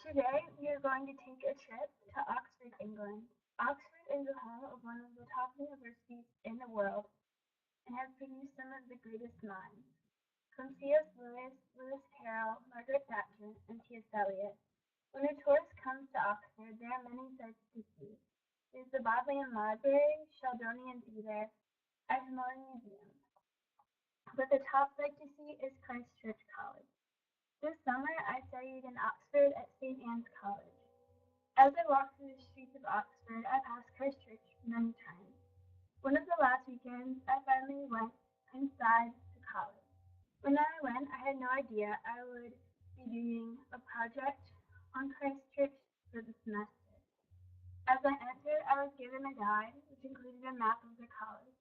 Today we are going to take a trip to Oxford, England. Oxford is the home of one of the top universities in the world and has produced some of the greatest minds, from C.S. Lewis, Lewis Carroll, Margaret Thatcher, and T.S. Eliot. When a tourist comes to Oxford, there are many sights to see. There's the Bodleian Library, Sheldonian Theatre, Ashmolean Museum. But the top sight to see is Christ Church College. This summer I studied in Oxford at St. Anne's College. As I walked through the streets of Oxford, I passed Christ Church many times. One of the last weekends, I finally went inside the college. When I went, I had no idea I would be doing a project on Christ Church for the semester. As I entered, I was given a guide, which included a map of the college.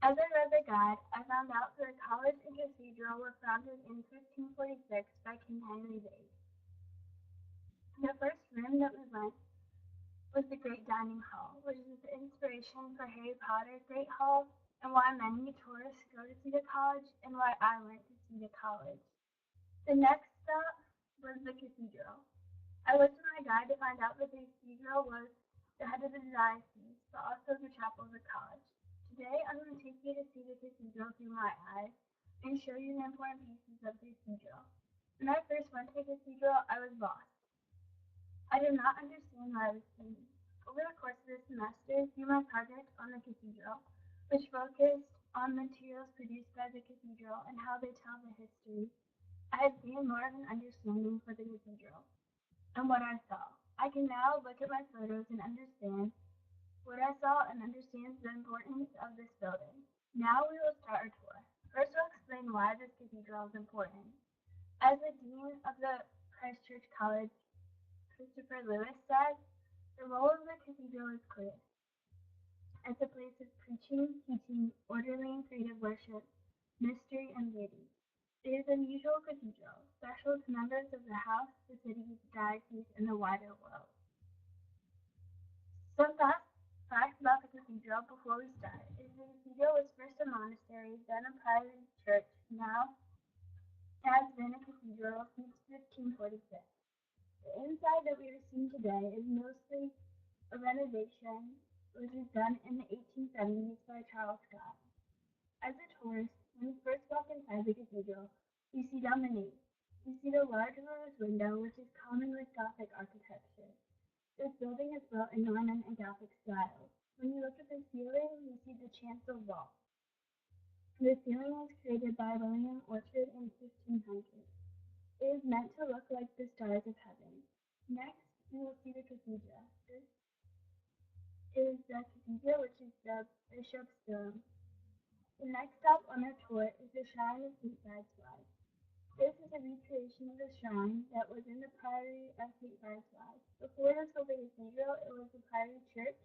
As I read the guide, I found out that the college and cathedral were founded in 1546 by King Henry VIII. The first room that we went was the Great Dining Hall, which is the inspiration for Harry Potter's Great Hall and why many tourists go to see the college and why I went to see the college. The next stop was the cathedral. I looked at my guide to find out that the cathedral was the head of the diocese, but also the chapel of the college. Today I'm going to take you to see the cathedral through my eyes and show you the important pieces of the cathedral. When I first went to the cathedral, I was lost. I did not understand what I was seeing. Over the course of the semester, through my project on the cathedral, which focused on materials produced by the cathedral and how they tell the history, I have gained more of an understanding for the cathedral and what I saw. I can now look at my photos and understand what I saw and understand the importance of this building. Now we will start our tour. First, I'll explain why this cathedral is important. As the dean of the Christ Church College, Christopher Lewis, said, the role of the cathedral is clear. As a place of preaching, teaching, orderly and creative worship, mystery, and beauty. It is an unusual cathedral, special to members of the house, the city, the diocese, and the wider world. Some facts about the cathedral before we start is the cathedral was first a monastery, then a private church, now has been a cathedral since 1546. The inside that we are seeing today is mostly a renovation which was done in the 1870s by Charles Scott. As a tourist, when we first walk inside the cathedral, we see down the nave. We see the large rose window, which is common with Gothic architecture. This building is built in Norman and Gothic styles. When you look at the ceiling, you see the chancel vault. The ceiling was created by William Orchard in 1500. It is meant to look like the stars of heaven. Next, we will see the cathedral. This is the cathedral, which is the bishop's dome. The next stop on our tour is the Shrine of St. Francois. This is a recreation of the shrine that was in the Priory of St. Francois. Before this was a cathedral, it was a priory church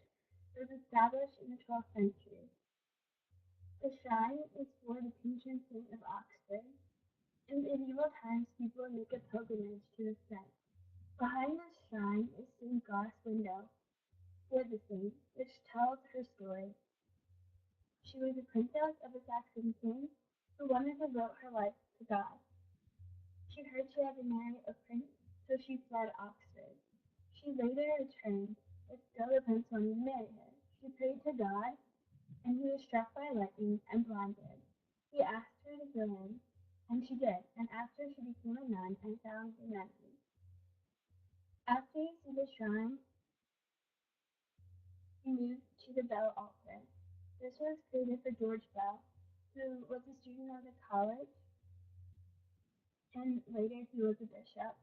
that was established in the 12th century. The shrine is for the patron saint of Oxford. In medieval times, people would make a pilgrimage to the site. Behind this shrine is stained glass window for the saint, which tells her story. She was a princess of a Saxon king who wanted to devote her life to God. She heard she had to marry a prince, so she fled Oxford. She later returned, but still the prince wanted to marry her. She prayed to God, and he was struck by lightning and blinded. He asked her to go in, and she did, and after she became a nun and found humanity. After you see the shrine, you move to the bell altar. This was created for George Bell, who was a student of the college, and later he was a bishop.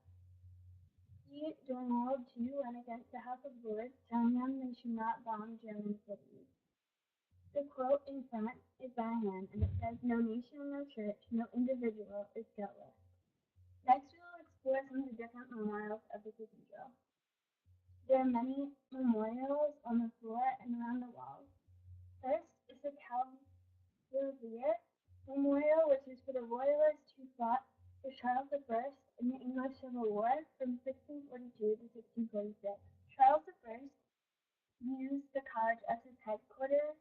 He, during World War II, went against the House of Lords, telling them they should not bomb German cities. The quote in front is by him, and it says, "No nation, no church, no individual is guiltless." Next, we will explore some of the different memorials of the cathedral. There are many memorials on the floor and around the walls. First is the Cavalier Memorial, which is for the royalists who fought for Charles I in the English Civil War from 1642 to 1646. Charles I used the college as his headquarters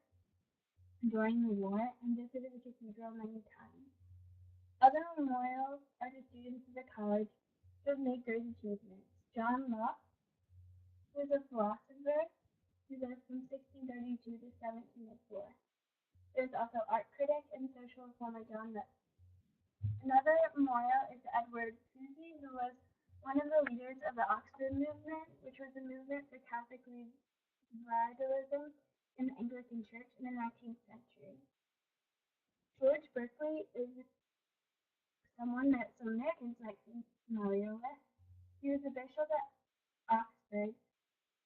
during the war and visited the cathedral many times. Other memorials are to students of the college who have made great achievements. John Locke was a philosopher who lived from 1632 to 1704. There's also art critic and social reformer John Locke. Another memorial is Edward Pusey, who was one of the leaders of the Oxford movement, which was a movement for Catholic revivalism in the Anglican Church in the 19th century. George Berkeley is someone that some Americans might be familiar with. He was a bishop at Oxford,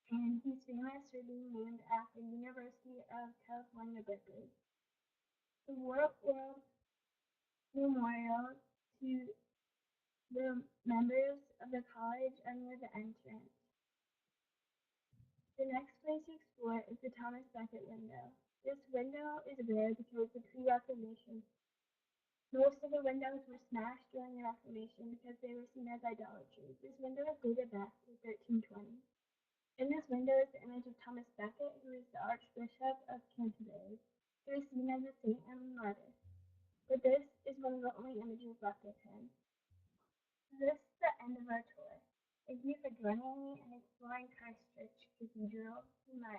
and he's famous for being named after University of California, Berkeley. The World Memorial to the members of the college are near the entrance. The next place to explore is the Thomas Becket window. This window is rare because the pre-Reformation, most of the windows were smashed during the Reformation because they were seen as idolatry. This window is dated back to 1320. In this window is the image of Thomas Becket, who is the Archbishop of Canterbury. He was seen as a saint and a martyr, but this is one of the only images left of him. This is the end of our tour. Thank you for joining me and exploring Christchurch Cathedral through my